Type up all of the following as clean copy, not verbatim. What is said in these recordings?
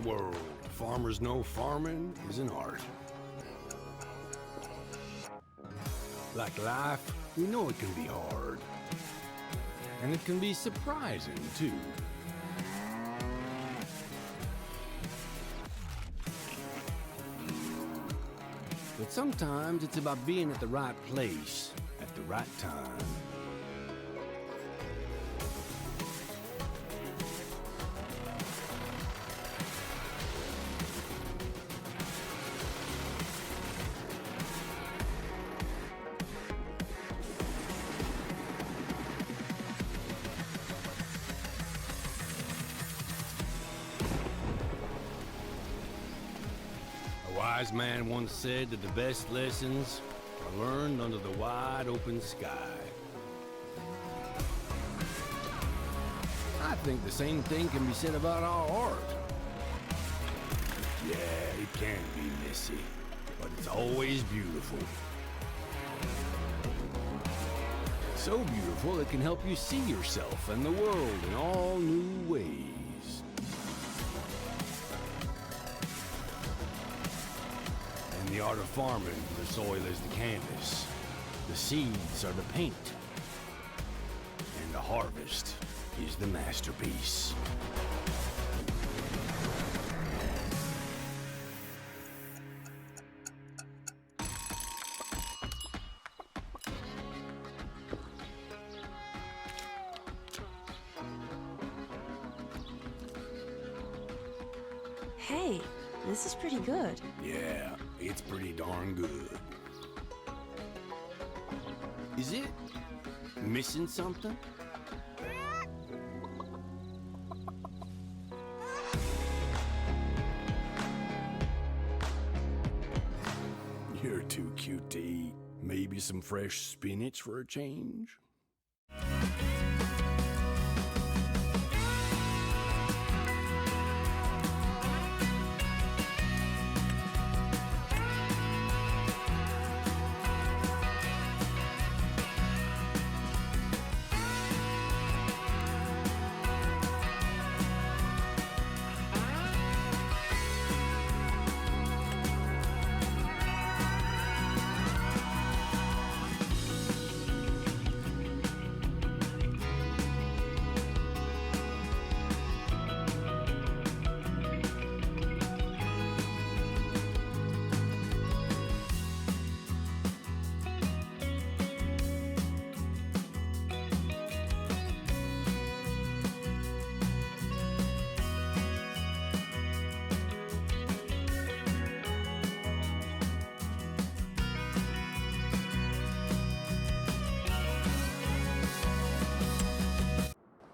world. Farmers know farming is an art. Like life, we know it can be hard. And it can be surprising, too. But sometimes it's about being at the right place at the right time. A wise man once said that the best lessons are learned under the wide open sky. I think the same thing can be said about our art. Yeah, it can be messy, but it's always beautiful. So beautiful it can help you see yourself and the world in all new ways. In the art of farming, the soil is the canvas, the seeds are the paint, and the harvest is the masterpiece. Hey, this is pretty good. Yeah, it's pretty darn good. Is it missing something? You're too cute to eat. Maybe some fresh spinach for a change?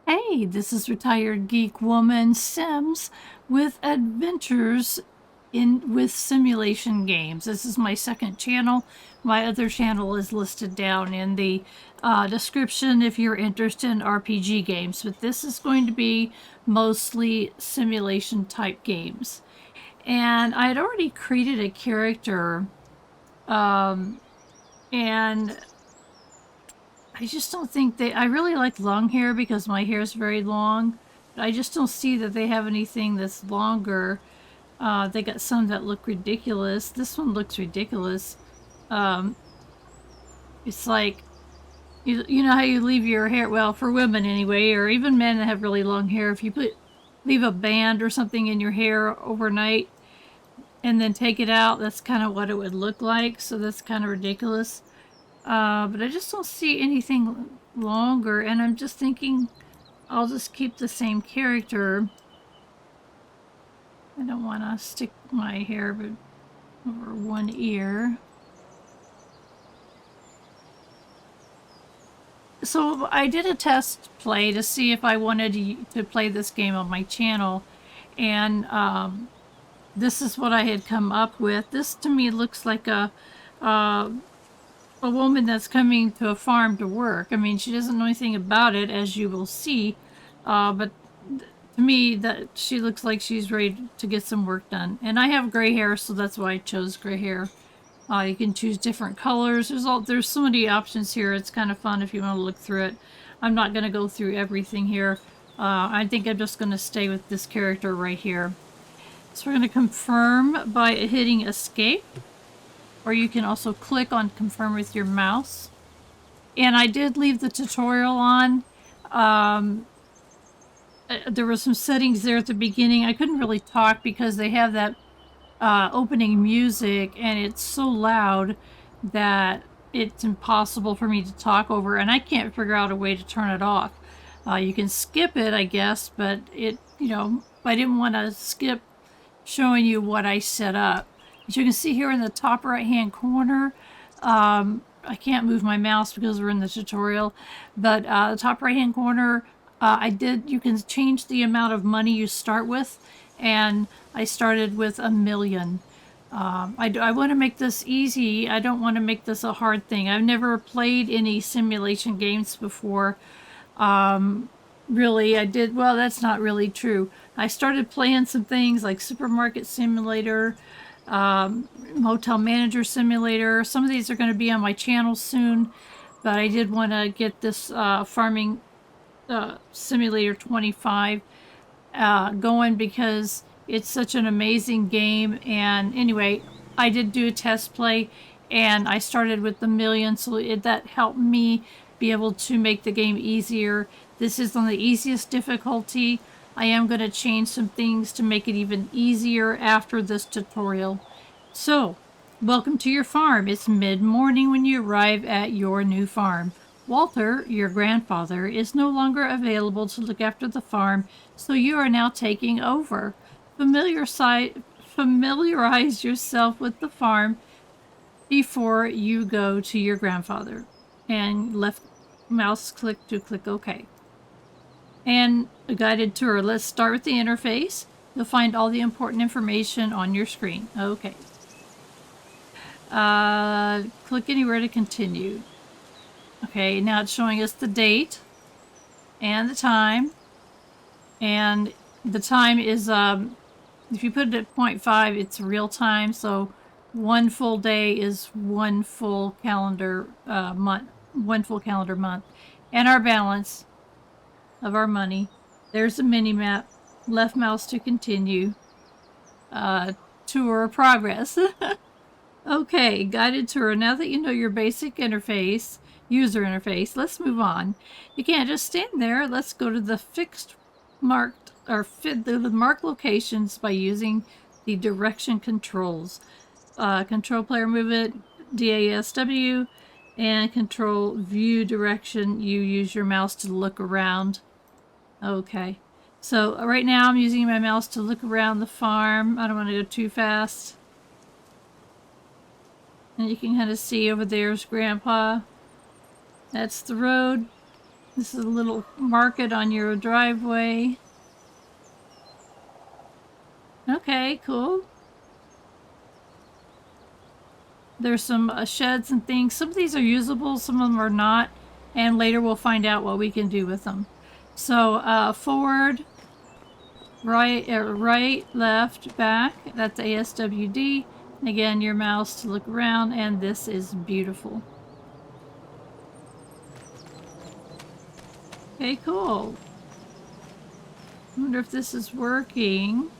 Hey, this is retired geek woman Sims with adventures with simulation games. This is my second channel. My other channel is listed down in the description if you're interested in RPG games, but this is going to be mostly simulation type games. And I had already created a character, and I just don't think I really like long hair because my hair is very long. But I just don't see that they have anything that's longer. They got some that look ridiculous. This one looks ridiculous. It's like, you know how you leave your hair, well, for women anyway, or even men that have really long hair, if you leave a band or something in your hair overnight and then take it out, that's kind of what it would look like. So that's kind of ridiculous. But I just don't see anything longer, and I'm just thinking I'll just keep the same character. I don't want to stick my hair over one ear. So I did a test play to see if I wanted to play this game on my channel, and this is what I had come up with. This to me looks like a woman that's coming to a farm to work. I mean, she doesn't know anything about it, as you will see, but to me, that she looks like she's ready to get some work done. And I have gray hair, so that's why I chose gray hair. You can choose different colors. There's so many options here. It's kind of fun if you want to look through it. I'm not going to go through everything here. I think I'm just going to stay with this character right here. So we're going to confirm by hitting escape, or you can also click on confirm with your mouse. And I did leave the tutorial on. There were some settings there at the beginning. I couldn't really talk because they have that opening music and it's so loud that it's impossible for me to talk over, and I can't figure out a way to turn it off. You can skip it, I guess, but I didn't want to skip showing you what I set up. As you can see here in the top right hand corner, I can't move my mouse because we're in the tutorial, but the top right hand corner, you can change the amount of money you start with, and I started with $1 million. I want to make this easy. I don't want to make this a hard thing. I've never played any simulation games before. Really, well, that's not really true. I started playing some things like Supermarket Simulator, Motel Manager Simulator. Some of these are going to be on my channel soon, but I did want to get this Farming Simulator 25 going because it's such an amazing game. And anyway, I did do a test play and I started with the million, so that helped me be able to make the game easier. This is on the easiest difficulty. I am going to change some things to make it even easier after this tutorial. So, welcome to your farm. It's mid-morning when you arrive at your new farm. Walter, your grandfather, is no longer available to look after the farm, so you are now taking over. Familiarize yourself with the farm before you go to your grandfather. And left mouse click to click OK. And a guided tour. Let's start with the interface. You'll find all the important information on your screen. Okay. Click anywhere to continue. Okay, now it's showing us the date and the time. And the time is, if you put it at 0.5, it's real time. So one full day is one full calendar month. And our balance of our money. There's a mini map. Left mouse to continue. Tour progress. Okay, guided tour. Now that you know your basic interface, user interface, let's move on. You can't just stand there. Let's go to the the marked locations by using the direction controls. Control player movement, DASW, and control view direction. You use your mouse to look around. Okay, so right now I'm using my mouse to look around the farm. I don't want to go too fast. And you can kind of see over there's Grandpa. That's the road. This is a little market on your driveway. Okay, cool. There's some sheds and things. Some of these are usable, some of them are not. And later we'll find out what we can do with them. So forward, right, left, back. That's ASWD. And again, your mouse to look around, and this is beautiful. Okay, cool. I wonder if this is working.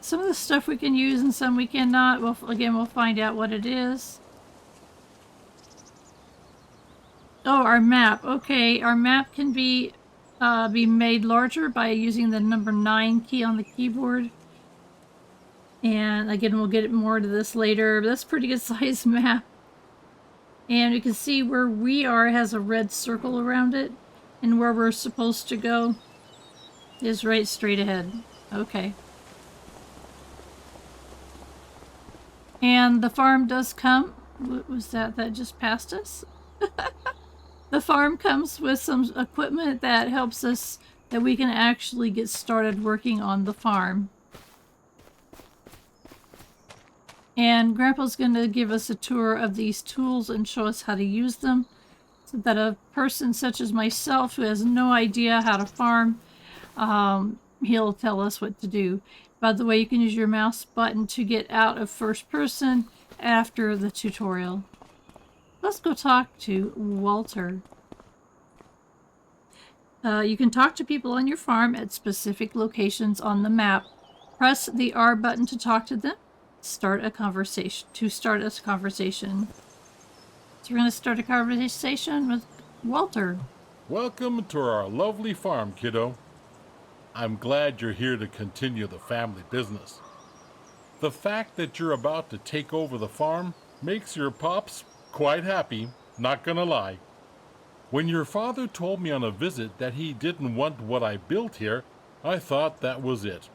Some of the stuff we can use and some we cannot. We'll find out what it is. Oh, our map. Okay, our map can be made larger by using the number 9 key on the keyboard. And again, we'll get more to this later. But that's a pretty good size map. And you can see where we are has a red circle around it. And where we're supposed to go is right straight ahead. Okay. And the farm does come. What was that? That just passed us? The farm comes with some equipment that helps us, that we can actually get started working on the farm. And Grandpa's going to give us a tour of these tools and show us how to use them, so that a person such as myself who has no idea how to farm, he'll tell us what to do. By the way, you can use your mouse button to get out of first person after the tutorial. Let's go talk to Walter. You can talk to people on your farm at specific locations on the map. Press the R button to talk to them. Start a conversation. So we're going to start a conversation with Walter. Welcome to our lovely farm, kiddo. I'm glad you're here to continue the family business. The fact that you're about to take over the farm makes your pops quite happy, not gonna lie. When your father told me on a visit that he didn't want what I built here, I thought that was it.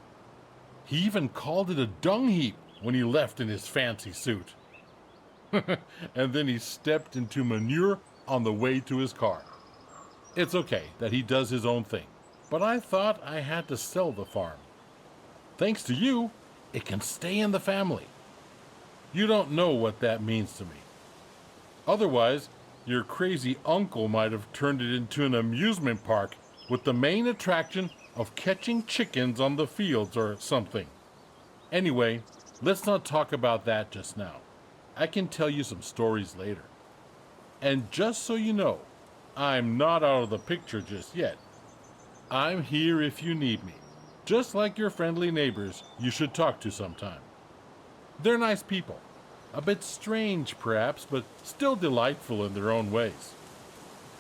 He even called it a dung heap when he left in his fancy suit. And then he stepped into manure on the way to his car. It's okay that he does his own thing, but I thought I had to sell the farm. Thanks to you, it can stay in the family. You don't know what that means to me. Otherwise, your crazy uncle might have turned it into an amusement park with the main attraction of catching chickens on the fields or something. Anyway, let's not talk about that just now. I can tell you some stories later. And just so you know, I'm not out of the picture just yet. I'm here if you need me, just like your friendly neighbors you should talk to sometime. They're nice people, a bit strange perhaps, but still delightful in their own ways.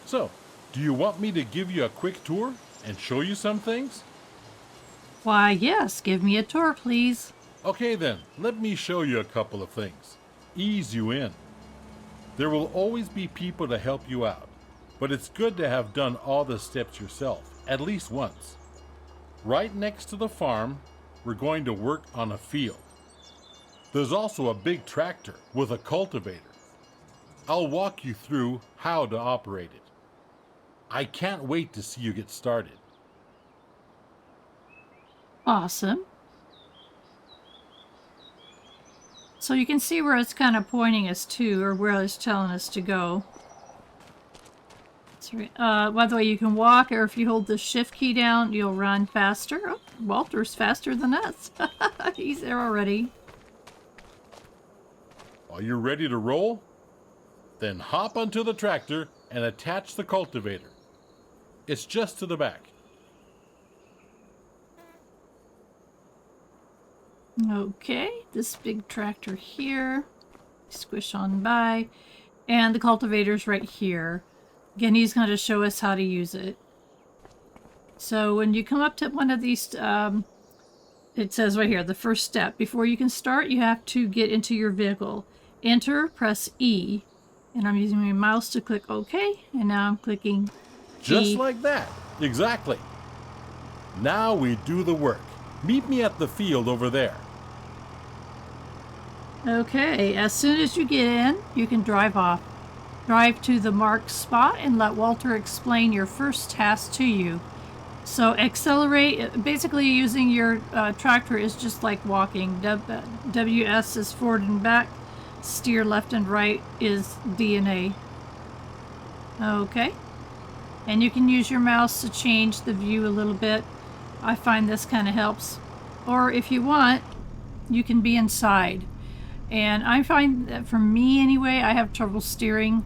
So, do you want me to give you a quick tour and show you some things? Why, yes, give me a tour, please. Okay then, let me show you a couple of things. Ease you in. There will always be people to help you out, but it's good to have done all the steps yourself, at least once. Right next to the farm, we're going to work on a field. There's also a big tractor with a cultivator. I'll walk you through how to operate it. I can't wait to see you get started. Awesome. So you can see where it's kind of pointing us to, or where it's telling us to go. By the way, you can walk, or if you hold the shift key down, you'll run faster. Oh, Walter's faster than us. He's there already. Are you ready to roll? Then hop onto the tractor and attach the cultivator. It's just to the back. Okay, this big tractor here. Squish on by. And the cultivator's right here. Again, he's going to show us how to use it. So when you come up to one of these, it says right here, the first step. Before you can start, you have to get into your vehicle. Enter, press E. And I'm using my mouse to click OK. And now I'm clicking Just E. like that. Exactly. Now we do the work. Meet me at the field over there. Okay, as soon as you get in, you can drive off. Drive to the marked spot and let Walter explain your first task to you. So accelerate, basically using your tractor is just like walking. WS is forward and back. Steer left and right is D and A. Okay. And you can use your mouse to change the view a little bit. I find this kind of helps. Or if you want, you can be inside. And I find that for me anyway, I have trouble steering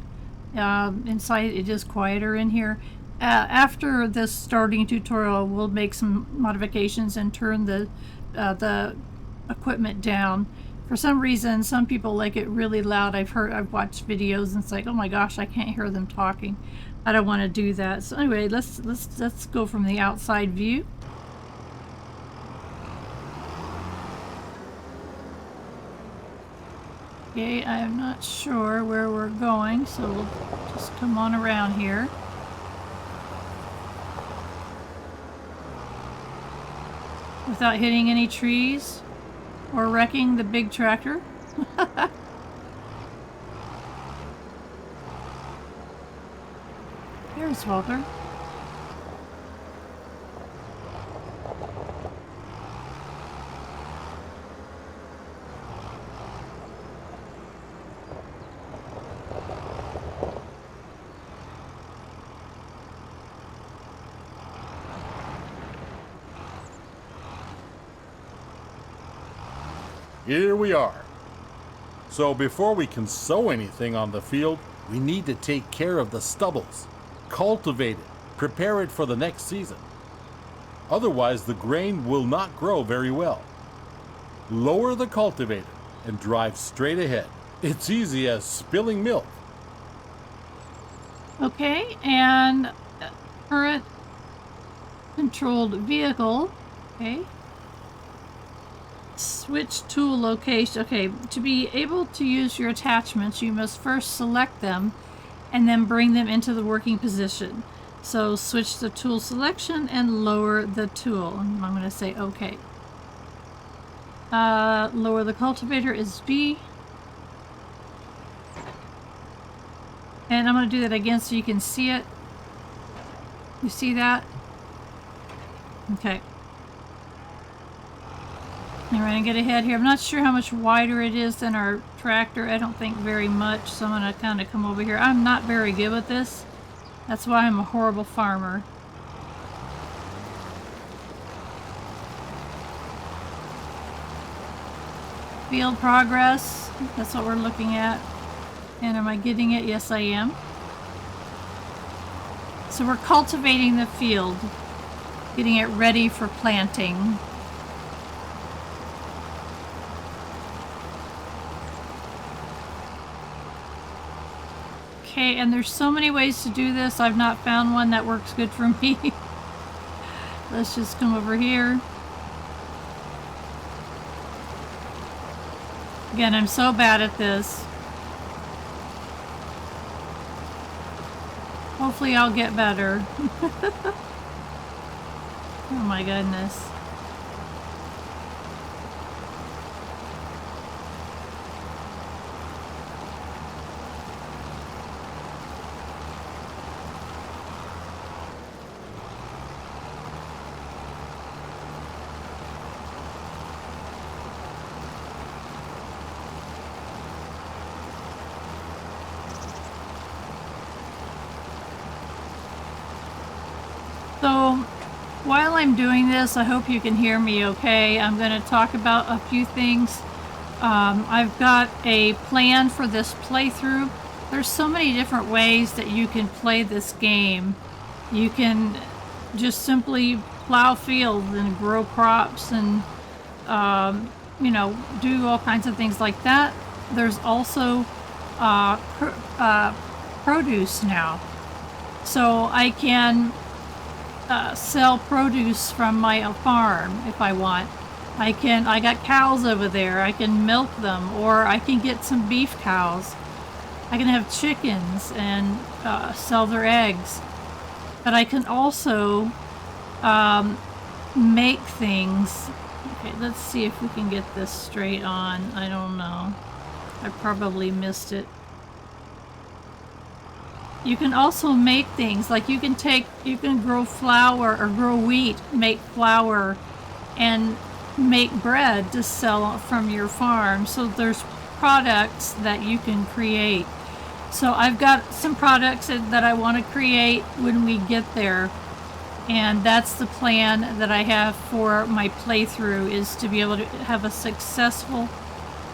inside. It is quieter in here. After this starting tutorial, we'll make some modifications and turn the equipment down. For some reason, some people like it really loud. I've watched videos and it's like, oh my gosh, I can't hear them talking. I don't want to do that. So anyway, let's go from the outside view. Okay, I'm not sure where we're going, so we'll just come on around here. Without hitting any trees or wrecking the big tractor. There's Walter. Here we are. So before we can sow anything on the field, we need to take care of the stubbles, cultivate it, Prepare it for the next season. Otherwise, the grain will not grow very well. Lower the cultivator and drive straight ahead. It's easy as spilling milk. Okay, and current controlled vehicle. Okay. Switch tool location. Okay, to be able to use your attachments, you must first select them and then bring them into the working position. So switch the tool selection and lower the tool. I'm going to say okay. Lower the cultivator is B. And I'm going to do that again so you can see it. You see that? Okay. And we're going to get ahead here. I'm not sure how much wider it is than our tractor. I don't think very much. So I'm going to kind of come over here. I'm not very good with this. That's why I'm a horrible farmer. Field progress. That's what we're looking at. And am I getting it? Yes, I am. So we're cultivating the field, getting it ready for planting. Okay, and there's so many ways to do this. I've not found one that works good for me. Let's just come over here. Again, I'm so bad at this. Hopefully I'll get better. Oh my goodness. So while I'm doing this, I hope you can hear me okay. I'm going to talk about a few things. I've got a plan for this playthrough. There's so many different ways that you can play this game. You can just simply plow fields and grow crops and, you know, do all kinds of things like that. There's also produce now. So I can sell produce from my farm if I want. I got cows over there. I can milk them, or I can get some beef cows. I can have chickens and sell their eggs. But I can also make things. Okay, let's see if we can get this straight on. I don't know. I probably missed it. You can also make things like you can grow flour or grow wheat, make flour, and make bread to sell from your farm. So there's products that you can create. So I've got some products that I want to create when we get there. And that's the plan that I have for my playthrough, is to be able to have a successful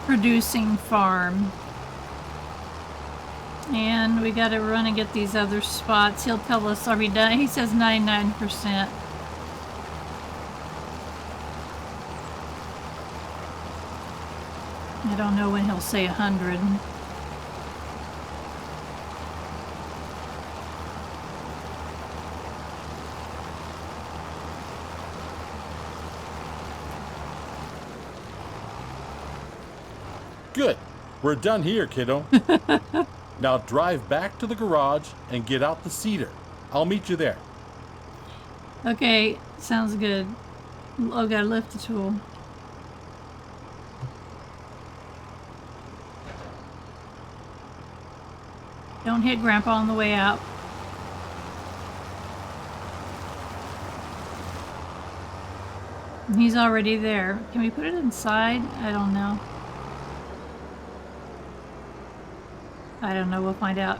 producing farm. And we got to run and get these other spots. He'll tell us, are we done? He says 99%. I don't know when he'll say 100. Good. We're done here, kiddo. Now drive back to the garage and get out the seeder. I'll meet you there. Okay, sounds good. Oh, gotta lift the tool. Don't hit Grandpa on the way out. He's already there. Can we put it inside? I don't know. I don't know. We'll find out.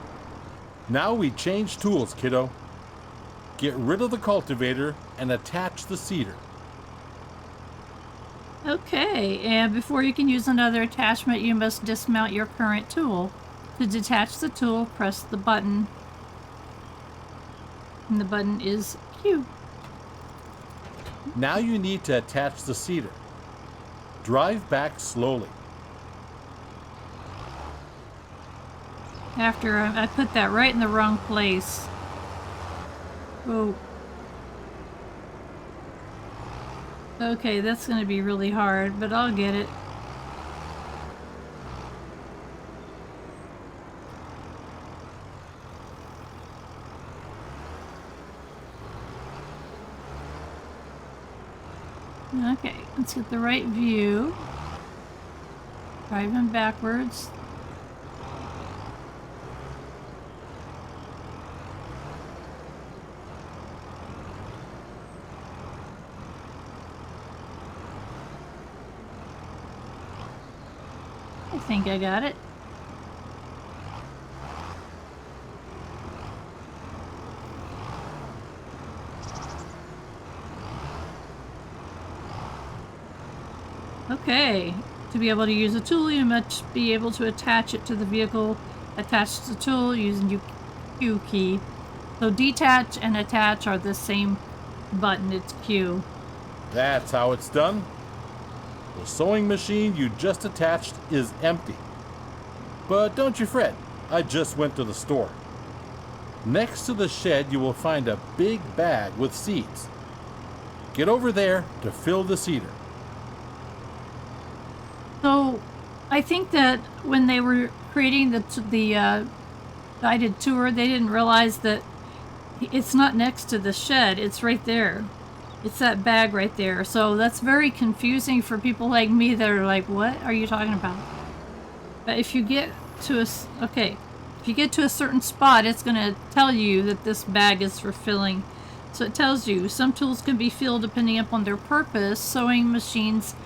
Now we change tools, kiddo. Get rid of the cultivator and attach the seeder. Okay, and before you can use another attachment, you must dismount your current tool. To detach the tool, press the button. And the button is Q. Now you need to attach the seeder. Drive back slowly. After I put that right in the wrong place. Oh. Okay, that's going to be really hard, but I'll get it. Okay, let's get the right view. Driving backwards. I think I got it. Okay, to be able to use a tool, you must be able to attach it to the vehicle. Attach the tool using the Q key. So detach and attach are the same button, it's Q. That's how it's done. The sewing machine you just attached is empty. But don't you fret, I just went to the store. Next to the shed you will find a big bag with seeds. Get over there to fill the seeder. So, I think that when they were creating the guided tour, they didn't realize that it's not next to the shed. It's right there. It's that bag right there. So that's very confusing for people like me that are like, "What are you talking about?" But if you get to if you get to a certain spot, it's going to tell you that this bag is for filling. So it tells you some tools can be filled depending upon their purpose. Sewing machines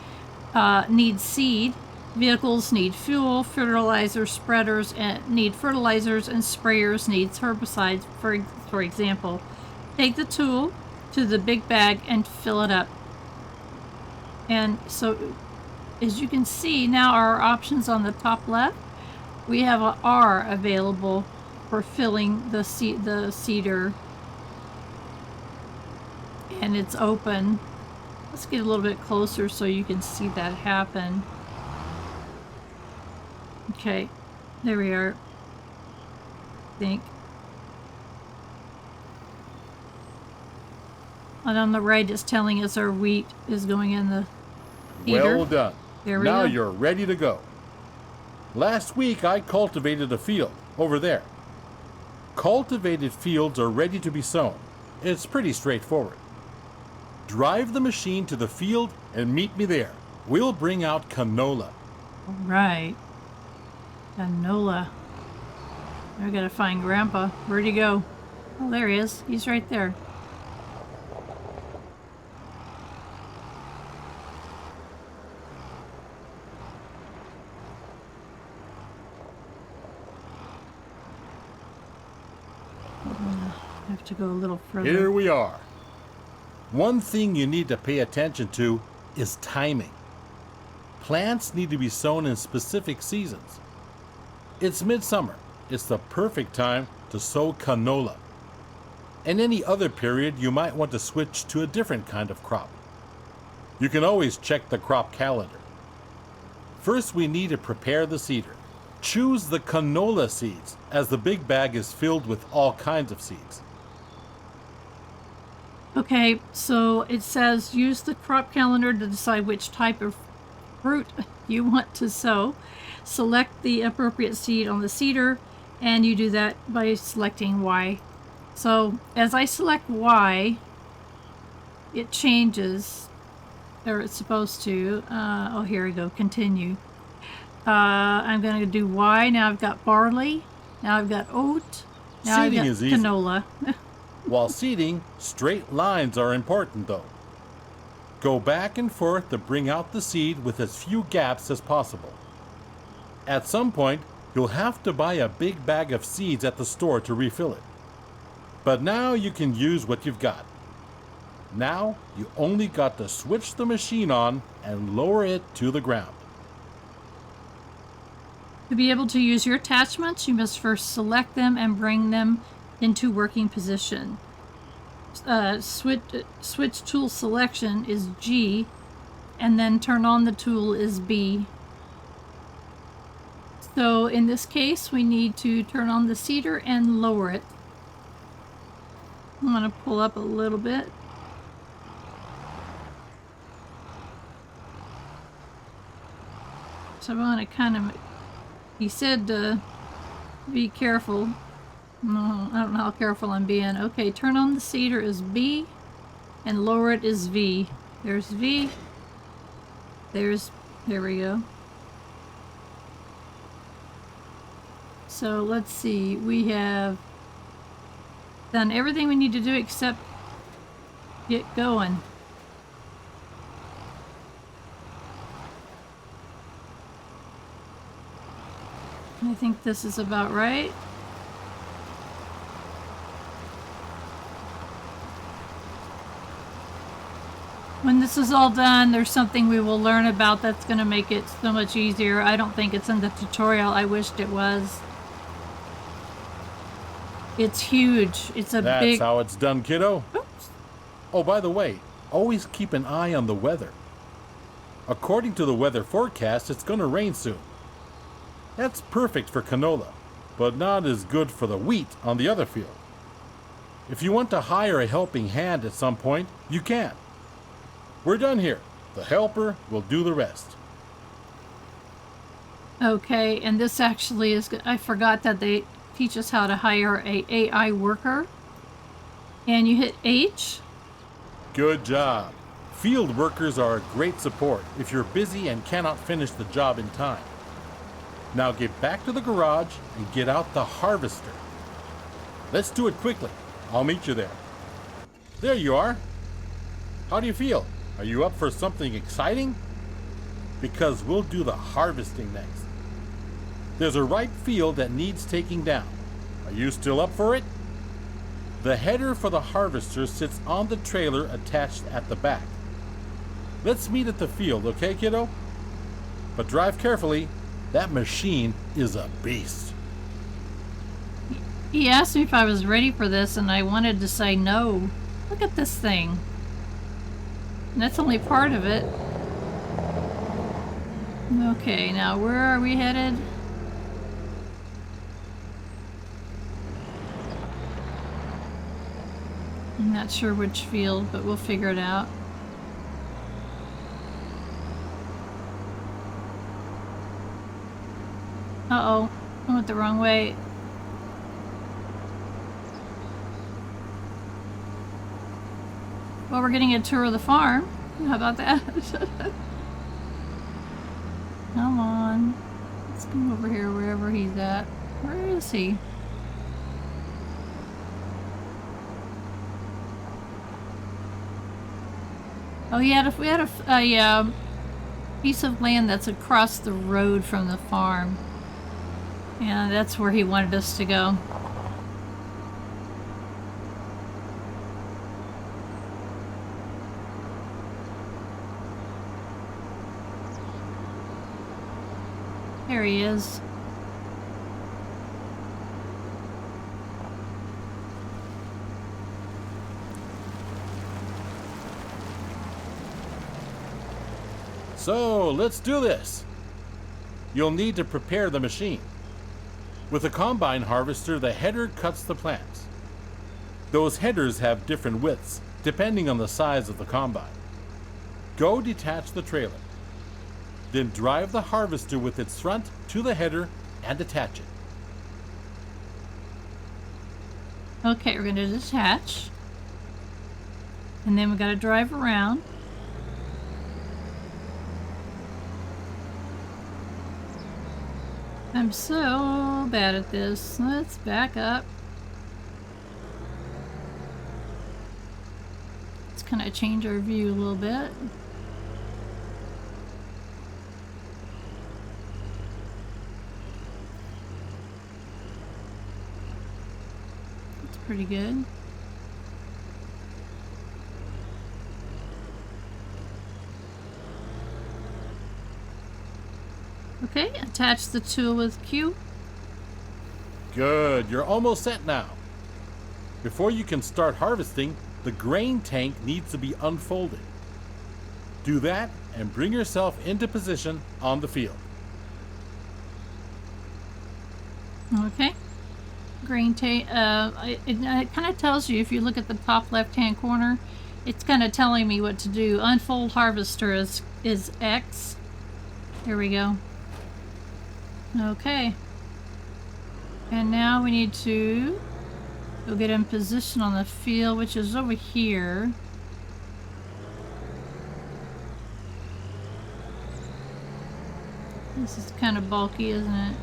need seed, vehicles need fuel, fertilizer spreaders need fertilizers, and sprayers need herbicides. For example, take the tool to the big bag and fill it up. And so, as you can see, now our options on the top left, we have a R available for filling the seeder, and it's open. Let's get a little bit closer so you can see that happen. Okay, there we are. I think. And on the right, it's telling us our wheat is going in the feeder. Well done. There we now go. You're ready to go. Last week I cultivated a field over there. Cultivated fields are ready to be sown. It's pretty straightforward. Drive the machine to the field and meet me there. We'll bring out canola. All right. Canola. I gotta find Grandpa. Where'd he go? Oh, there he is. He's right there. I have to go a little further. Here we are. One thing you need to pay attention to is timing. Plants need to be sown in specific seasons. It's midsummer. It's the perfect time to sow canola. In any other period, you might want to switch to a different kind of crop. You can always check the crop calendar. First, we need to prepare the seeder. Choose the canola seeds, as the big bag is filled with all kinds of seeds. Okay, so it says use the crop calendar to decide which type of fruit you want to sow. Select the appropriate seed on the seeder, and you do that by selecting Y. So as I select Y, it changes, or it's supposed to. Oh, here we go, continue. I'm going to do Y. Now I've got barley. Now I've got oat. Now Seeding I've got is easy. canola. While seeding, straight lines are important though. Go back and forth to bring out the seed with as few gaps as possible. At some point, you'll have to buy a big bag of seeds at the store to refill it. But now you can use what you've got. Now you only got to switch the machine on and lower it to the ground. To be able to use your attachments, you must first select them and bring them into working position. switch tool selection is G, and then turn on the tool is B. So in this case, we need to turn on the seeder and lower it. I'm going to pull up a little bit. So I want to kind of, he said be careful. No, I don't know how careful I'm being. Okay, turn on the seeder is B, and lower it is V. There's V. There we go. So let's see, we have done everything we need to do except get going. I think this is about right. When this is all done, there's something we will learn about that's going to make it so much easier. I don't think it's in the tutorial. I wished it was. It's huge. It's a That's big... how it's done, kiddo. Oops. Oh, by the way, always keep an eye on the weather. According to the weather forecast, it's going to rain soon. That's perfect for canola, but not as good for the wheat on the other field. If you want to hire a helping hand at some point, you can. We're done here. The helper will do the rest. Okay, and this actually is... I forgot that they teach us how to hire a AI worker. And you hit H. Good job. Field workers are a great support if you're busy and cannot finish the job in time. Now get back to the garage and get out the harvester. Let's do it quickly. I'll meet you there. There you are. How do you feel? Are you up for something exciting? Because we'll do the harvesting next. There's a ripe field that needs taking down. Are you still up for it? The header for the harvester sits on the trailer attached at the back. Let's meet at the field, okay, kiddo? But drive carefully. That machine is a beast. He asked me if I was ready for this, and I wanted to say no. Look at this thing. And that's only part of it. Okay, now where are we headed? I'm not sure which field, but we'll figure it out. Uh-oh, I went the wrong way. Well, we're getting a tour of the farm. How about that? Come on. Let's come over here wherever he's at. Where is he? Oh, we had a piece of land that's across the road from the farm. And that's where he wanted us to go. There he is. So, let's do this. You'll need to prepare the machine. With a combine harvester, the header cuts the plants. Those headers have different widths, depending on the size of the combine. Go detach the trailer. Then drive the harvester with its front to the header and attach it. Okay, we're going to detach. And then we got to drive around. I'm so bad at this. Let's back up. Let's kind of change our view a little bit. That's pretty good. Okay, attach the tool with Q. Good, you're almost set now. Before you can start harvesting, the grain tank needs to be unfolded. Do that and bring yourself into position on the field. Okay. Grain tank. It kind of tells you if you look at the top left-hand corner. It's kind of telling me what to do. Unfold harvester is X. Here we go. Okay. And now we need to go get in position on the field, which is over here. This is kind of bulky, isn't it?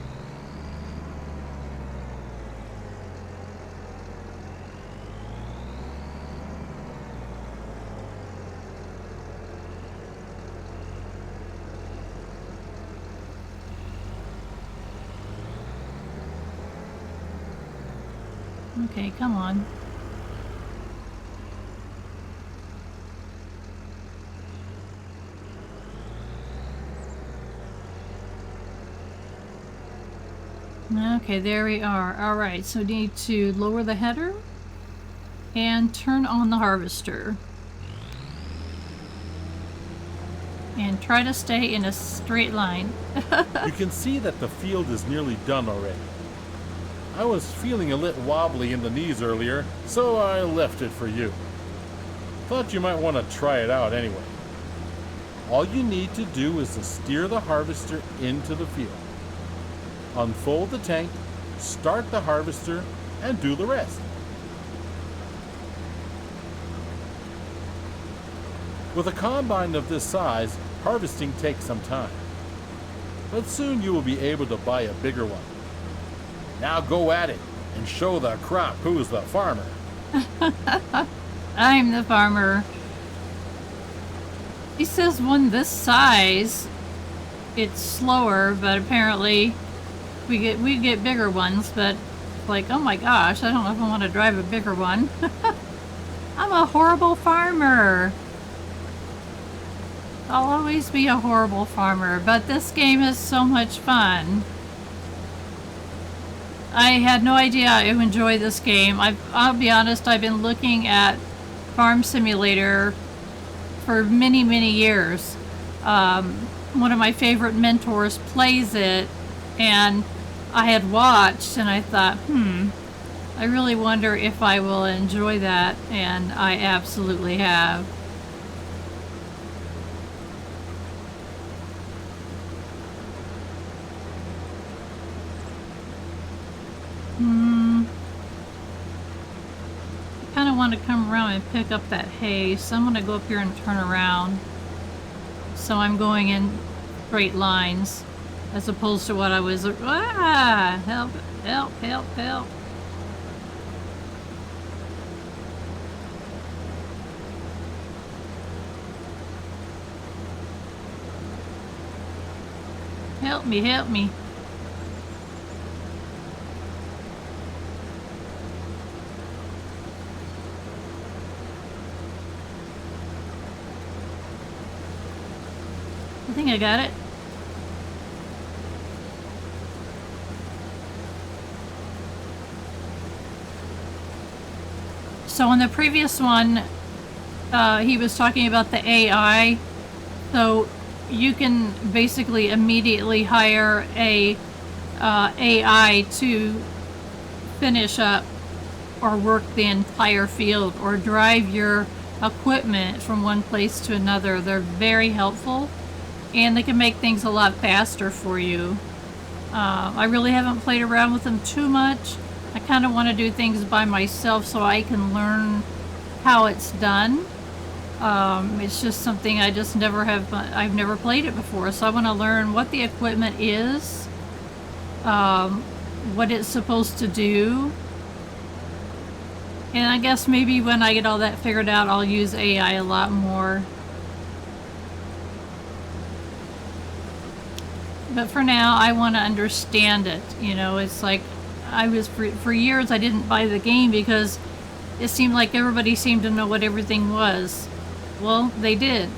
Okay, come on. Okay, there we are. Alright, so we need to lower the header and turn on the harvester. And try to stay in a straight line. You can see that the field is nearly done already. I was feeling a little wobbly in the knees earlier, so I left it for you. Thought you might want to try it out anyway. All you need to do is to steer the harvester into the field. Unfold the tank, start the harvester, and do the rest. With a combine of this size, harvesting takes some time. But soon you will be able to buy a bigger one. Now go at it and show the crop who's the farmer. I'm the farmer. He says one this size, it's slower, but apparently we get bigger ones, but like, oh my gosh, I don't know if I want to drive a bigger one. I'm a horrible farmer. I'll always be a horrible farmer, but this game is so much fun. I had no idea I would enjoy this game. I'll be honest, I've been looking at Farm Simulator for many, many years. One of my favorite mentors plays it, and I had watched, and I thought, I really wonder if I will enjoy that, and I absolutely have. I kind of want to come around and pick up that hay, so I'm going to go up here and turn around. So I'm going in straight lines, as opposed to what I was. Ah! Help! Help! Help! Help! Help me! Help me! I think I got it. So on the previous one, he was talking about the AI. So you can basically immediately hire a AI to finish up or work the entire field or drive your equipment from one place to another. They're very helpful. And they can make things a lot faster for you. I really haven't played around with them too much. I kind of want to do things by myself so I can learn how it's done. It's just something I just never have, I've never played it before. So I want to learn what the equipment is, what it's supposed to do. And I guess maybe when I get all that figured out, I'll use AI a lot more. But for now, I want to understand it. You know, it's like for years I didn't buy the game because it seemed like everybody seemed to know what everything was. Well, they did.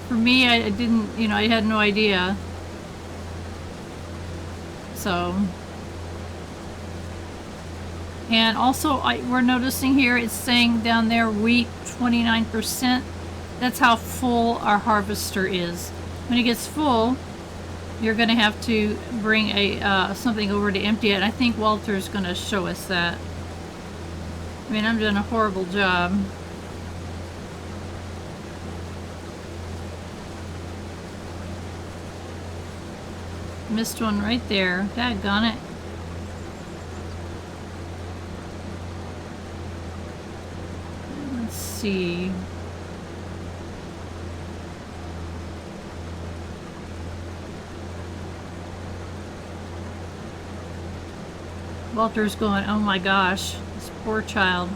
For me, I didn't, I had no idea. So, And also, we're noticing here it's saying down there wheat 29%. That's how full our harvester is. When it gets full, you're going to have to bring a something over to empty it. I think Walter's going to show us that. I mean, I'm doing a horrible job. Missed one right there. Daggone it. Let's see. Walter's going, oh my gosh, this poor child.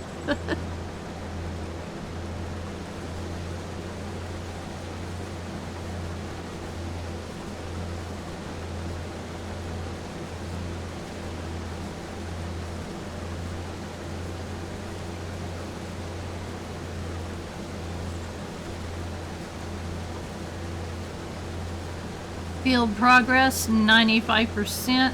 Field progress, 95%.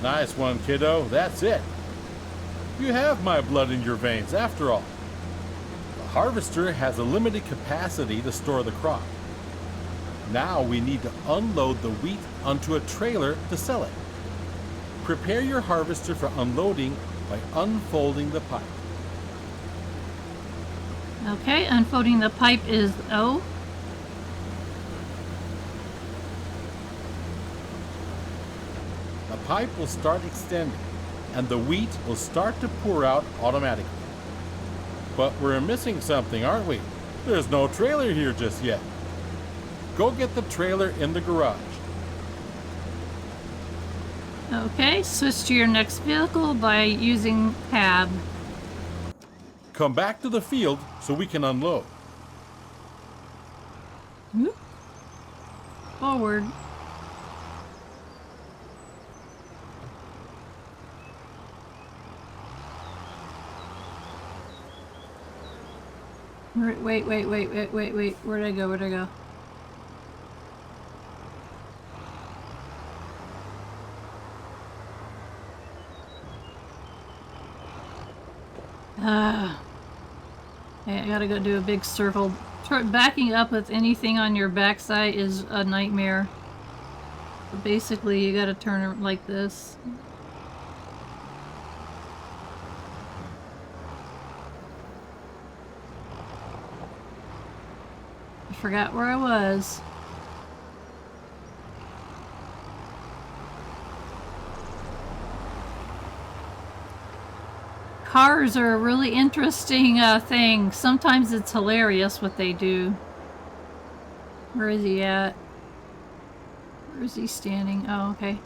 Nice one, kiddo. That's it. You have my blood in your veins, after all. The harvester has a limited capacity to store the crop. Now we need to unload the wheat onto a trailer to sell it. Prepare your harvester for unloading by unfolding the pipe. Okay, unfolding the pipe is O. The pipe will start extending, and the wheat will start to pour out automatically. But we're missing something, aren't we? There's no trailer here just yet. Go get the trailer in the garage. Okay, switch to your next vehicle by using tab. Come back to the field so we can unload. Whoop. Forward. Wait. Where'd I go? I gotta go do a big circle. Backing up with anything on your backside is a nightmare. But basically, you gotta turn it like this. I forgot where I was. Cars are a really interesting thing. Sometimes it's hilarious what they do. Where is he at? Where is he standing? Oh, okay.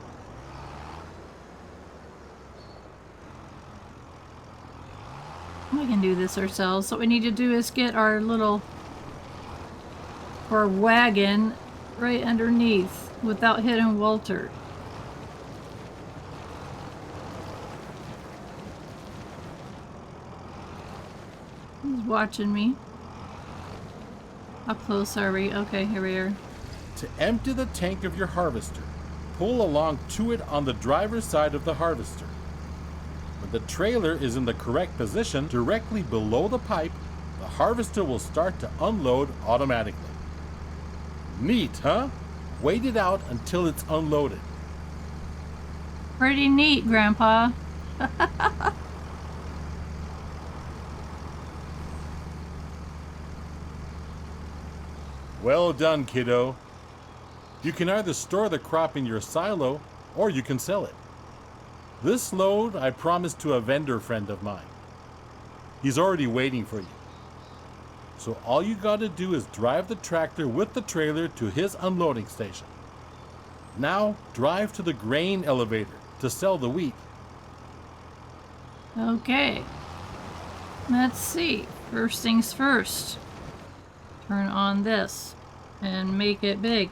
We can do this ourselves. What we need to do is get our little wagon right underneath without hitting Walter. He's watching me. How close are we? Okay, here we are. To empty the tank of your harvester, pull along to it on the driver's side of the harvester. When the trailer is in the correct position directly below the pipe, the harvester will start to unload automatically. Neat, huh? Wait it out until it's unloaded. Pretty neat, Grandpa. Well done, kiddo. You can either store the crop in your silo or you can sell it. This load I promised to a vendor friend of mine. He's already waiting for you. So all you gotta do is drive the tractor with the trailer to his unloading station. Now drive to the grain elevator to sell the wheat. Okay. Let's see. First things first. Turn on this and make it big.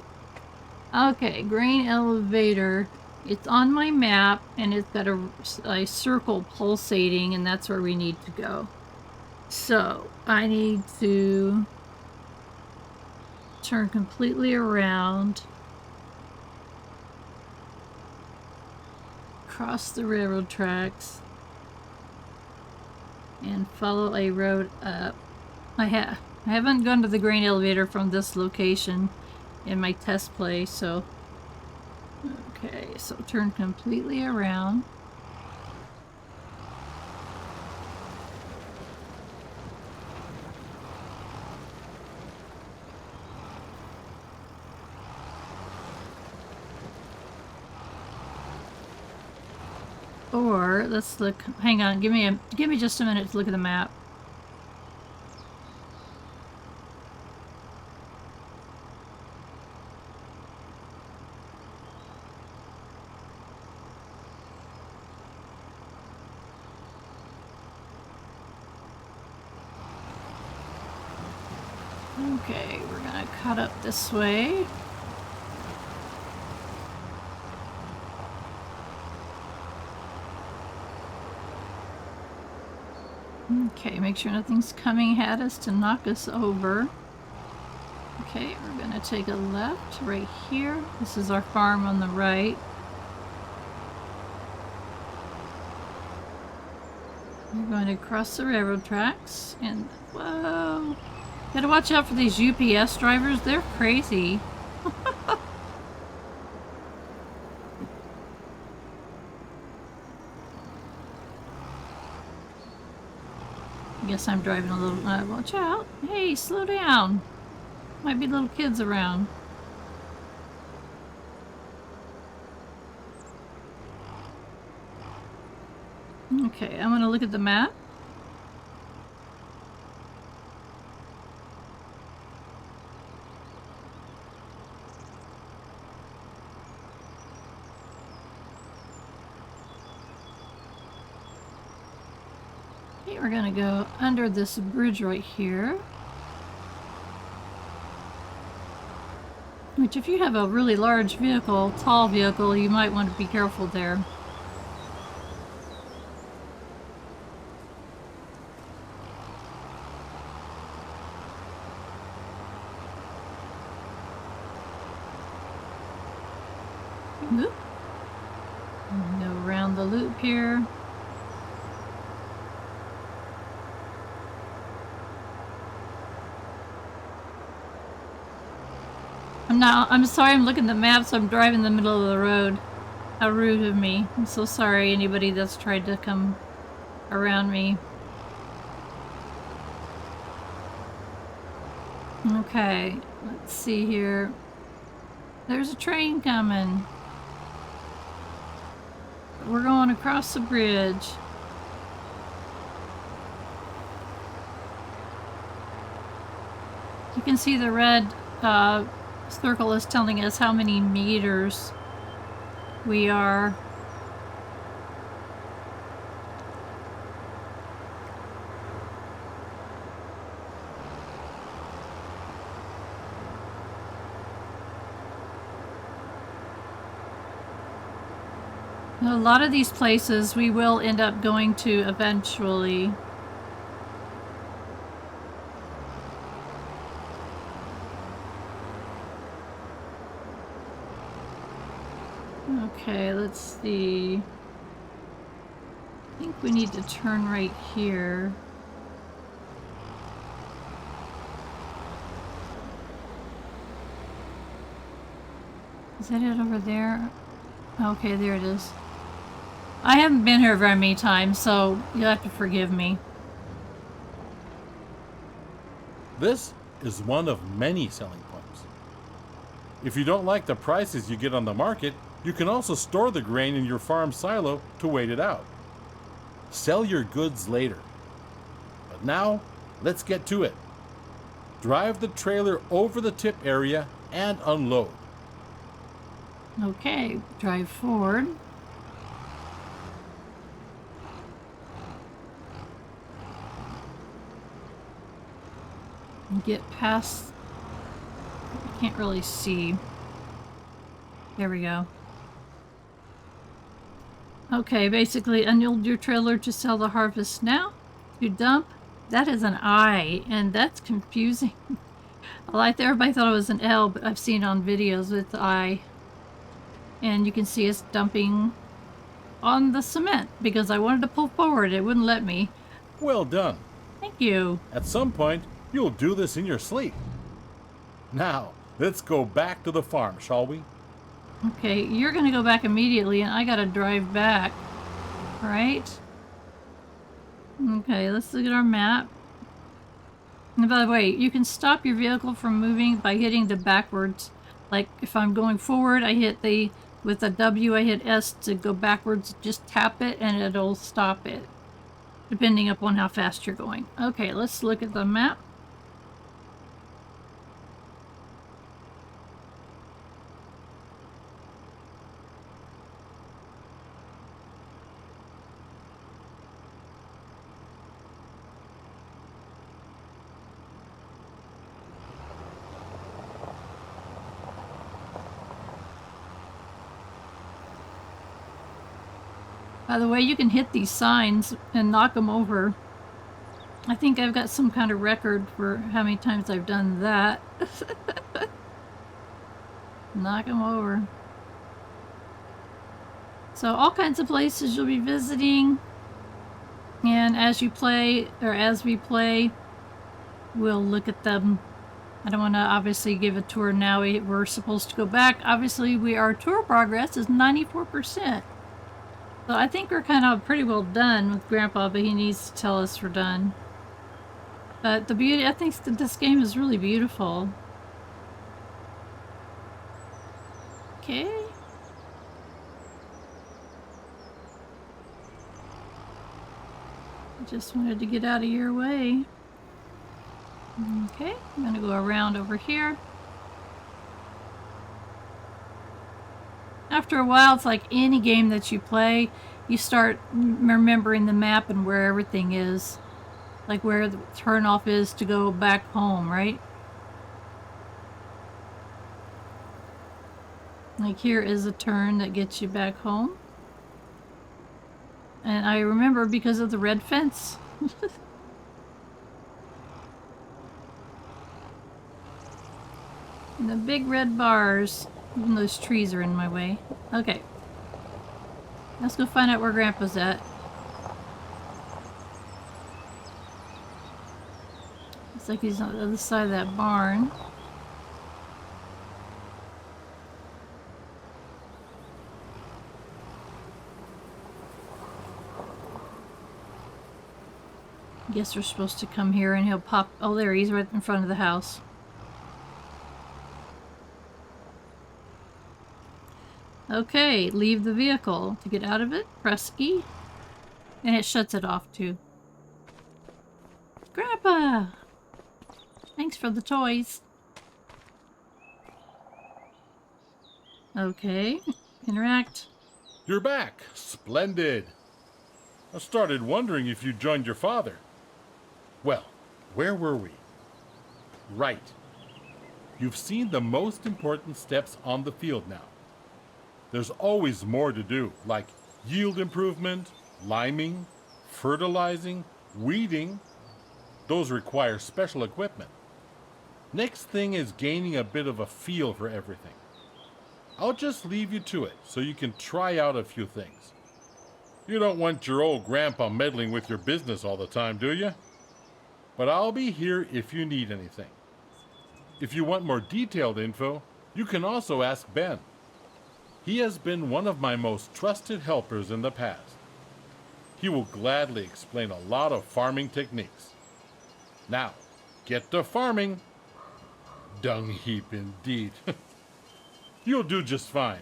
Okay, grain elevator. It's on my map and it's got a circle pulsating, and that's where we need to go. So I need to turn completely around, cross the railroad tracks, and follow a road up. I haven't gone to the grain elevator from this location in my test play, so okay, so turn completely around. Or let's look. Hang on, give me just a minute to look at the map. Okay, we're gonna cut up this way. Okay, make sure nothing's coming at us to knock us over. Okay, we're gonna take a left right here. This is our farm on the right. We're going to cross the railroad tracks and whoa! Gotta watch out for these UPS drivers, they're crazy. I guess I'm driving a little, watch out. Hey, slow down. Might be little kids around. Okay, I'm gonna look at the map. Okay, we're gonna go under this bridge right here. Which, if you have a really large vehicle, tall vehicle, you might want to be careful there. Oop. Go around the loop here. I'm sorry, I'm looking at the map, so I'm driving in the middle of the road. How rude of me. I'm so sorry, anybody that's tried to come around me. Okay, let's see here. There's a train coming. We're going across the bridge. You can see the red circle is telling us how many meters we are. A lot of these places we will end up going to eventually. Okay, let's see. I think we need to turn right here. Is that it over there? Okay, there it is. I haven't been here very many times, so you'll have to forgive me. This is one of many selling points. If you don't like the prices you get on the market, you can also store the grain in your farm silo to wait it out. Sell your goods later. But now, let's get to it. Drive the trailer over the tip area and unload. Okay, drive forward. Get past. I can't really see. There we go. Okay, basically unload your trailer to sell the harvest now. To dump, That is an I, and that's confusing. Everybody thought it was an L, but I've seen on videos with the I. And you can see us dumping on the cement because I wanted to pull forward. It wouldn't let me. Well done. Thank you. At some point, you'll do this in your sleep. Now, let's go back to the farm, shall we? Okay, you're gonna go back immediately and I gotta drive back. Right? Okay, let's look at our map. And by the way, you can stop your vehicle from moving by hitting the backwards. Like if I'm going forward, I hit the, with the W, I hit S to go backwards. Just tap it and it'll stop it, depending upon how fast you're going. Okay, let's look at the map. By the way, you can hit these signs and knock them over. I think I've got some kind of record for how many times I've done that. Knock them over. So all kinds of places you'll be visiting. And as you play, or as we play, we'll look at them. I don't want to obviously give a tour now. We're supposed to go back. Obviously, our tour progress is 94%. So I think we're kind of pretty well done with Grandpa, but he needs to tell us we're done. But the beauty, I think that this game is really beautiful. Okay. Just wanted to get out of your way. Okay, I'm gonna go around over here. After a while, it's like any game that you play, you start remembering the map and where everything is. Like where the turnoff is to go back home, right? Like here is a turn that gets you back home. And I remember because of the red fence. And the big red bars. Even those trees are in my way. Okay. Let's go find out where Grandpa's at. Looks like he's on the other side of that barn. Guess we're supposed to come here and he'll pop. Oh, there he is, right in front of the house. Okay, leave the vehicle. To get out of it, press E. And it shuts it off too. Grandpa! Thanks for the toys. Okay, interact. You're back. Splendid. I started wondering if you joined your father. Well, where were we? Right. You've seen the most important steps on the field now. There's always more to do, like yield improvement, liming, fertilizing, weeding. Those require special equipment. Next thing is gaining a bit of a feel for everything. I'll just leave you to it so you can try out a few things. You don't want your old grandpa meddling with your business all the time, do you? But I'll be here if you need anything. If you want more detailed info, you can also ask Ben. He has been one of my most trusted helpers in the past. He will gladly explain a lot of farming techniques. Now, get to farming. Dung heap indeed. You'll do just fine.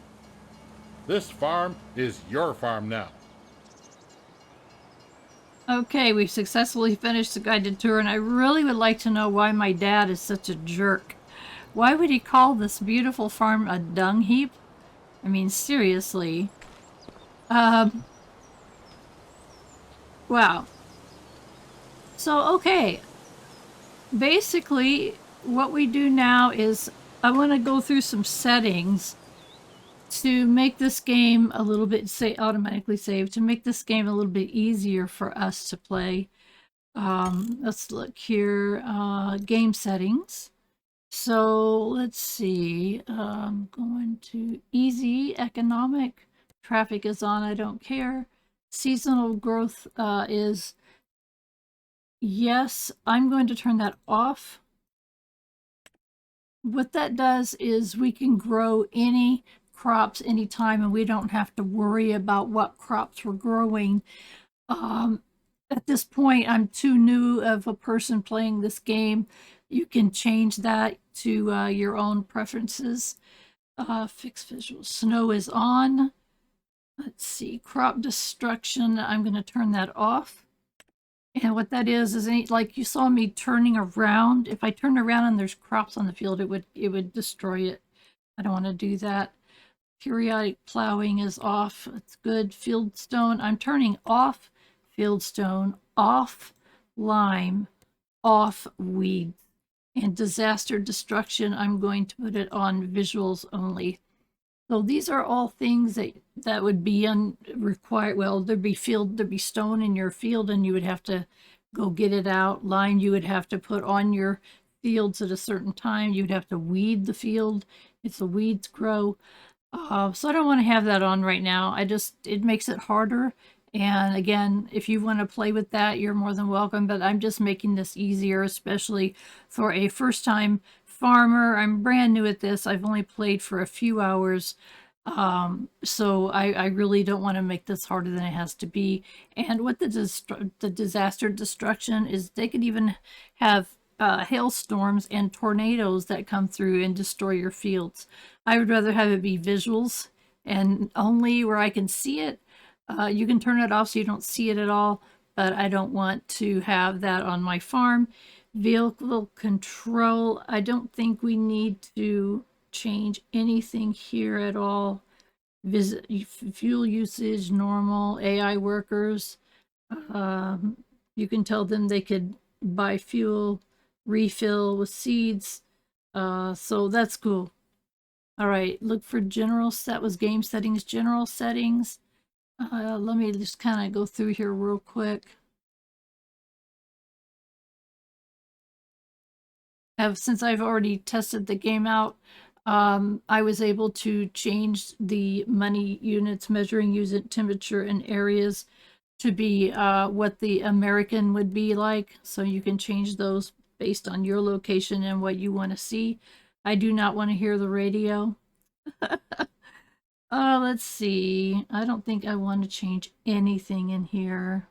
This farm is your farm now. Okay, we've successfully finished the guided tour, and I really would like to know why my dad is such a jerk. Why would he call this beautiful farm a dung heap? I mean, seriously. Wow. So, okay. Basically, what we do now is I want to go through some settings to make this game a little bit automatically save, to make this game a little bit easier for us to play. Let's look here. Game settings. So let's see. I'm going to easy economic. Traffic is on. I don't care. Seasonal growth is yes. I'm going to turn that off. What that does is we can grow any crops anytime, and we don't have to worry about what crops we're growing. At this point, I'm too new of a person playing this game. You can change that to your own preferences. Fix visual. Snow is on. Let's see. Crop destruction. I'm going to turn that off. And what that is like you saw me turning around. If I turn around and there's crops on the field, it would destroy it. I don't want to do that. Periodic plowing is off. It's good. Fieldstone. I'm turning off fieldstone, off lime, off weed. And disaster destruction, I'm going to put it on visuals only. So these are all things that would be required. Well, there'd be stone in your field, and you would have to go get it out. Lime you would have to put on your fields at a certain time. You'd have to weed the field if the weeds grow. So I don't want to have that on right now. It makes it harder. And again, if you want to play with that, you're more than welcome. But I'm just making this easier, especially for a first-time farmer. I'm brand new at this. I've only played for a few hours. So I really don't want to make this harder than it has to be. And what the disaster destruction is, they could even have hailstorms and tornadoes that come through and destroy your fields. I would rather have it be visuals and only where I can see it. You can turn it off so you don't see it at all, but I don't want to have that on my farm. Vehicle control, I don't think we need to change anything here at all. Fuel usage, normal. AI workers, you can tell them they could buy fuel, refill with seeds. So that's cool. All right, look for general. That was game settings, general settings. Let me just kind of go through here real quick. Since I've already tested the game out, I was able to change the money units measuring unit temperature in areas to be what the American would be like. So you can change those based on your location and what you want to see. I do not want to hear the radio. Let's see. I don't think I want to change anything in here.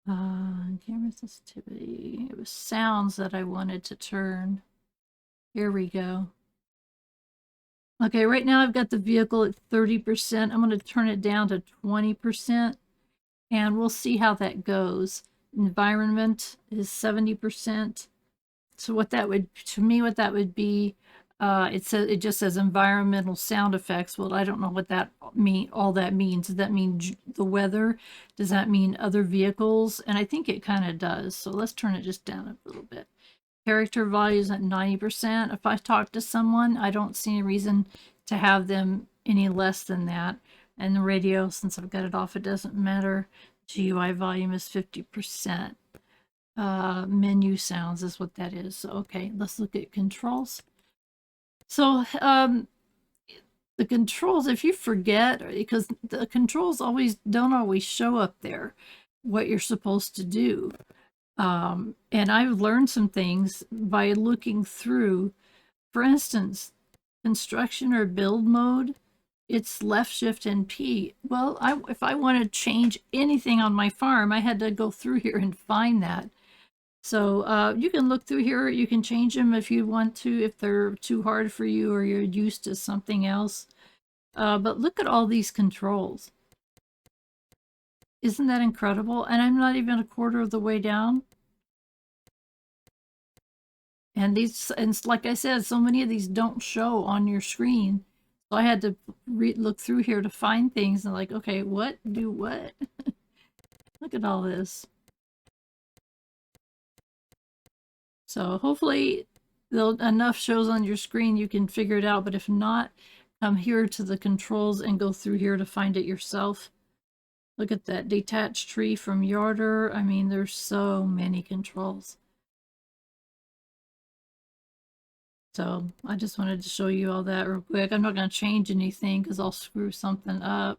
Camera sensitivity. It was sounds that I wanted to turn. Here we go. Okay, right now I've got the vehicle at 30%. I'm going to turn it down to 20%, and we'll see how that goes. Environment is 70%. So what that would, to me, what that would be, it just says environmental sound effects. Well, I don't know what that all that means. Does that mean the weather? Does that mean other vehicles? And I think it kind of does. So let's turn it just down a little bit. Character values at 90%. If I talk to someone, I don't see any reason to have them any less than that. And the radio, since I've got it off, it doesn't matter. GUI volume is 50%. Menu sounds is what that is. So, okay, let's look at controls. So the controls, if you forget, because the controls don't always show up there, what you're supposed to do. And I've learned some things by looking through. For instance, construction or build mode, it's left shift and P. Well, if I want to change anything on my farm, I had to go through here and find that. So you can look through here. You can change them if you want to, if they're too hard for you or you're used to something else. But look at all these controls. Isn't that incredible? And I'm not even a quarter of the way down. And like I said, so many of these don't show on your screen. So I had to look through here to find things and like, okay, what do what? Look at all this. So hopefully enough shows on your screen you can figure it out, but if not, come here to the controls and go through here to find it yourself. Look at that detached tree from yarder. I mean, there's so many controls. So I just wanted to show you all that real quick. I'm not going to change anything because I'll screw something up.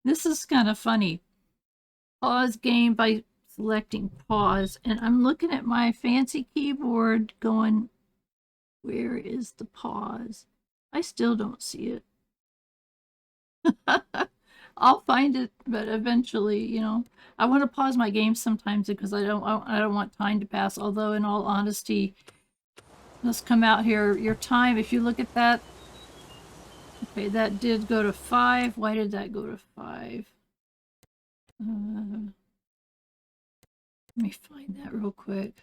This is kind of funny. Pause game by selecting pause. And I'm looking at my fancy keyboard going, where is the pause? I still don't see it. I'll find it, but eventually, you know, I want to pause my game sometimes because I don't want time to pass. Although, in all honesty, let's come out here. Your time, if you look at that, okay, that did go to 5. Why did that go to 5? Let me find that real quick.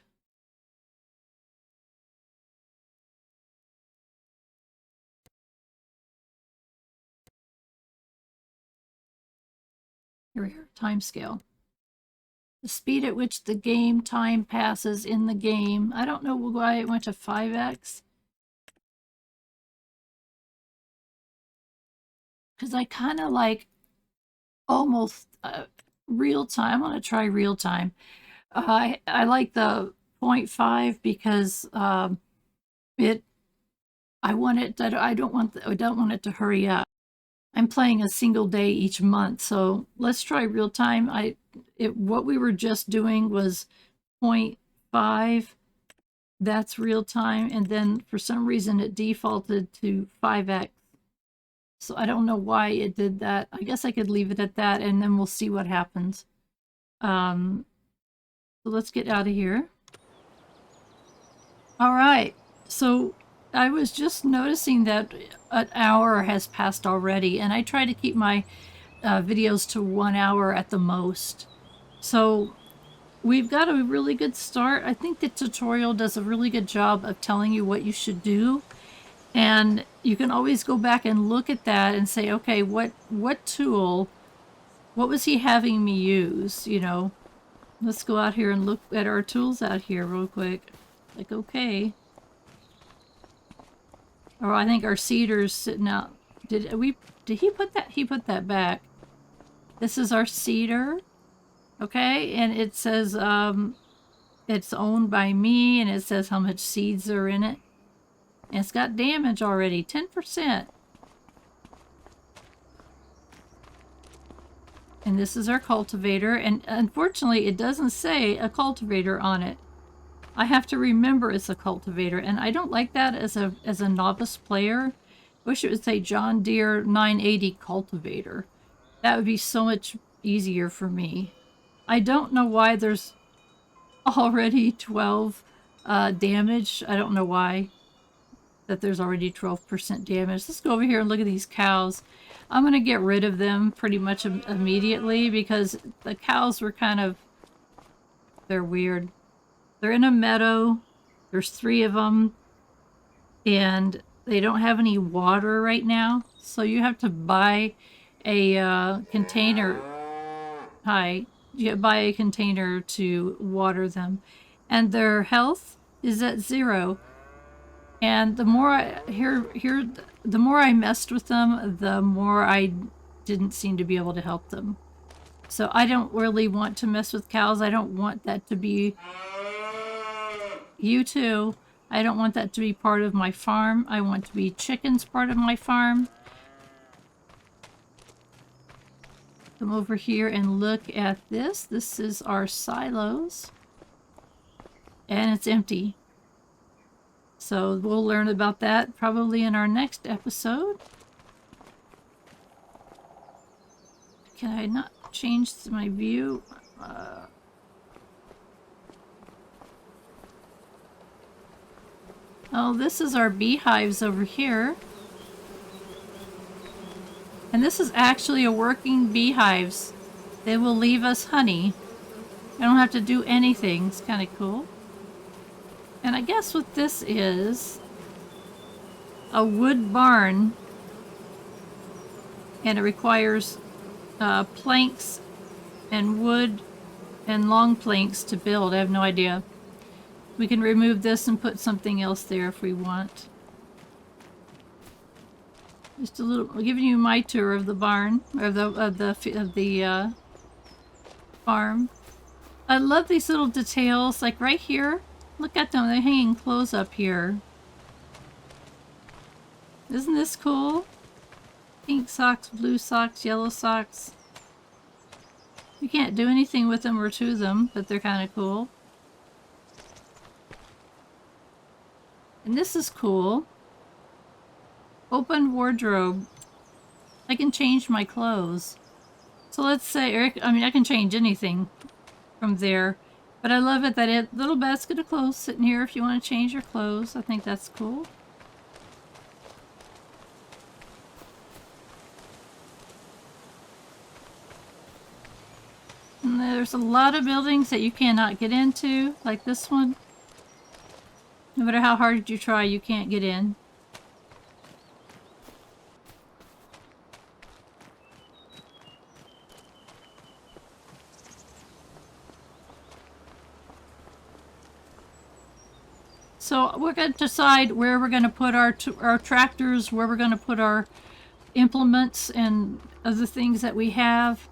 Here we are, time scale. The speed at which the game time passes in the game. I don't know why it went to 5x. Because I kind of like almost real time. I'm going to try real time. I like the 0.5 because I want it. I don't want it to hurry up. I'm playing a single day each month, so let's try real time. What we were just doing was 0.5. That's real time, and then for some reason it defaulted to 5x. So I don't know why it did that. I guess I could leave it at that, and then we'll see what happens. So let's get out of here. All right. So I was just noticing that an hour has passed already, and I try to keep my videos to 1 hour at the most. So we've got a really good start. I think the tutorial does a really good job of telling you what you should do. And you can always go back and look at that and say, okay, what tool, what was he having me use, you know? Let's go out here and look at our tools out here real quick. Like, okay. Or I think our cedar's sitting out. Did he put that? He put that back. This is our cedar. Okay, and it says it's owned by me, and it says how much seeds are in it. And it's got damage already, 10%. And this is our cultivator, and unfortunately it doesn't say a cultivator on it. I have to remember it's a cultivator, and I don't like that as a novice player. I wish it would say John Deere 980 cultivator. That would be so much easier for me. I don't know why there's already 12 damage. I don't know why that there's already 12% damage. Let's go over here and look at these cows. I'm going to get rid of them pretty much immediately because the cows were kind of, they're weird. They're in a meadow. There's 3 of them. And they don't have any water right now. So you have to buy a container. Hi. You buy a container to water them. And their health is at 0. And the more the more I messed with them, the more I didn't seem to be able to help them. So I don't really want to mess with cows. I don't want that to be... You too. I don't want that to be part of my farm. I want to be chickens part of my farm. Come over here and look at this. This is our silos. And it's empty. So we'll learn about that probably in our next episode. Can I not change my view? Oh, this is our beehives over here. And this is actually a working beehives. They will leave us honey. I don't have to do anything. It's kind of cool. And I guess what this is, a wood barn. And it requires planks and wood and long planks to build. I have no idea. We can remove this and put something else there if we want. Just a little, giving you my tour of the barn, or the farm. I love these little details, like right here. Look at them, they're hanging clothes up here. Isn't this cool? Pink socks, blue socks, yellow socks. You can't do anything with them or to them, but they're kind of cool. And this is cool. Open wardrobe. I can change my clothes. So let's say, I mean, I can change anything from there. But I love it that it little basket of clothes sitting here if you want to change your clothes. I think that's cool. And there's a lot of buildings that you cannot get into, like this one. No matter how hard you try, you can't get in. So we're going to decide where we're going to put our tractors, where we're going to put our implements and other things that we have.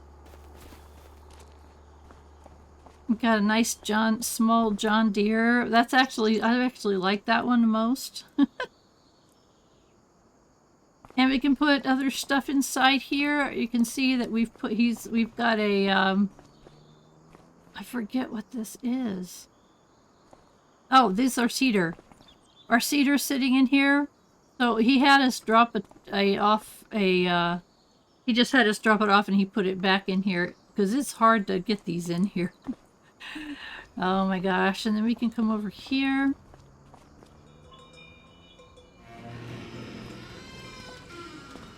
We've got a nice small John Deere. I actually like that one the most. And we can put other stuff inside here. You can see that we've got a I forget what this is. Oh, these are cedar. Our cedar sitting in here. So he had us drop he just had us drop it off and he put it back in here because it's hard to get these in here. Oh my gosh. And then we can come over here.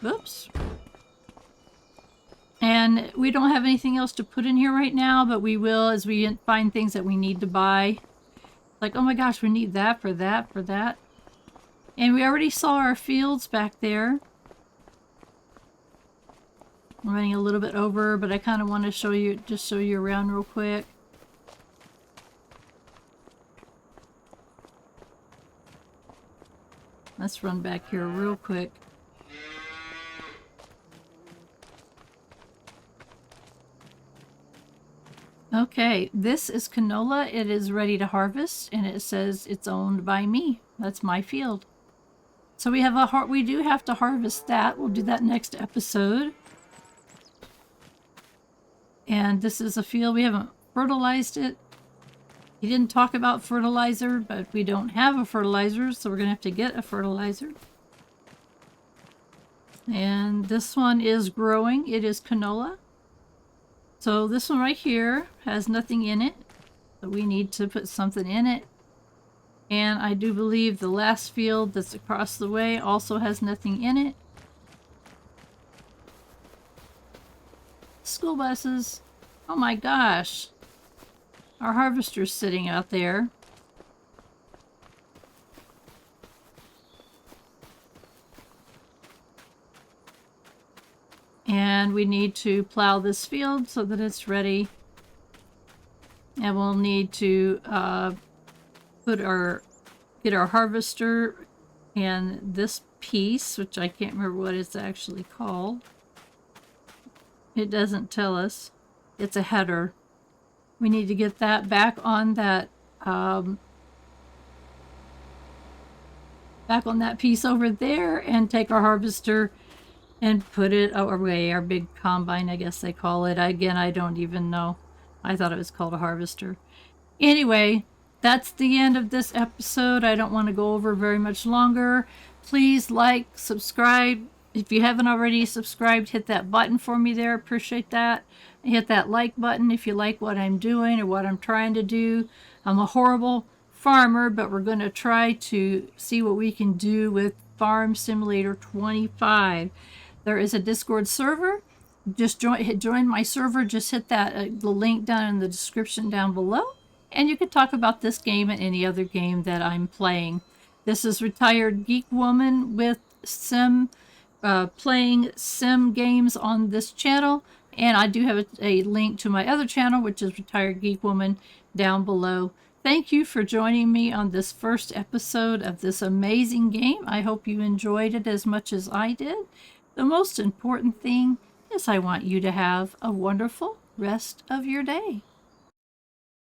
Oops. And we don't have anything else to put in here right now, but we will as we find things that we need to buy. Like, oh my gosh, we need that for that, for that. And we already saw our fields back there. I'm running a little bit over, but I kind of want to show you around real quick. Let's run back here real quick. Okay, this is canola. It is ready to harvest, and it says it's owned by me. That's my field. So we do have to harvest that. We'll do that next episode. And this is a field. We haven't fertilized it. He didn't talk about fertilizer, but we don't have a fertilizer, so we're going to have to get a fertilizer. And this one is growing. It is canola. So this one right here has nothing in it, so we need to put something in it. And I do believe the last field that's across the way also has nothing in it. School buses. Oh my gosh. Our harvester's sitting out there. And we need to plow this field so that it's ready. And we'll need to get our harvester and this piece, which I can't remember what it's actually called. It doesn't tell us. It's a header. We need to get that back on that piece over there and take our harvester and put it away. Our big combine, I guess they call it. Again, I don't even know. I thought it was called a harvester. Anyway, that's the end of this episode. I don't want to go over very much longer. Please like, subscribe. If you haven't already subscribed, hit that button for me there. Appreciate that. Hit that like button if you like what I'm doing or what I'm trying to do. I'm a horrible farmer, but we're going to try to see what we can do with Farm Simulator 25. There is a Discord server. Just join my server. Just hit that the link down in the description down below. And you can talk about this game and any other game that I'm playing. This is Retired Geek Woman with playing sim games on this channel. And I do have a link to my other channel, which is Retired Geek Woman, down below. Thank you for joining me on this first episode of this amazing game. I hope you enjoyed it as much as I did. The most important thing is I want you to have a wonderful rest of your day.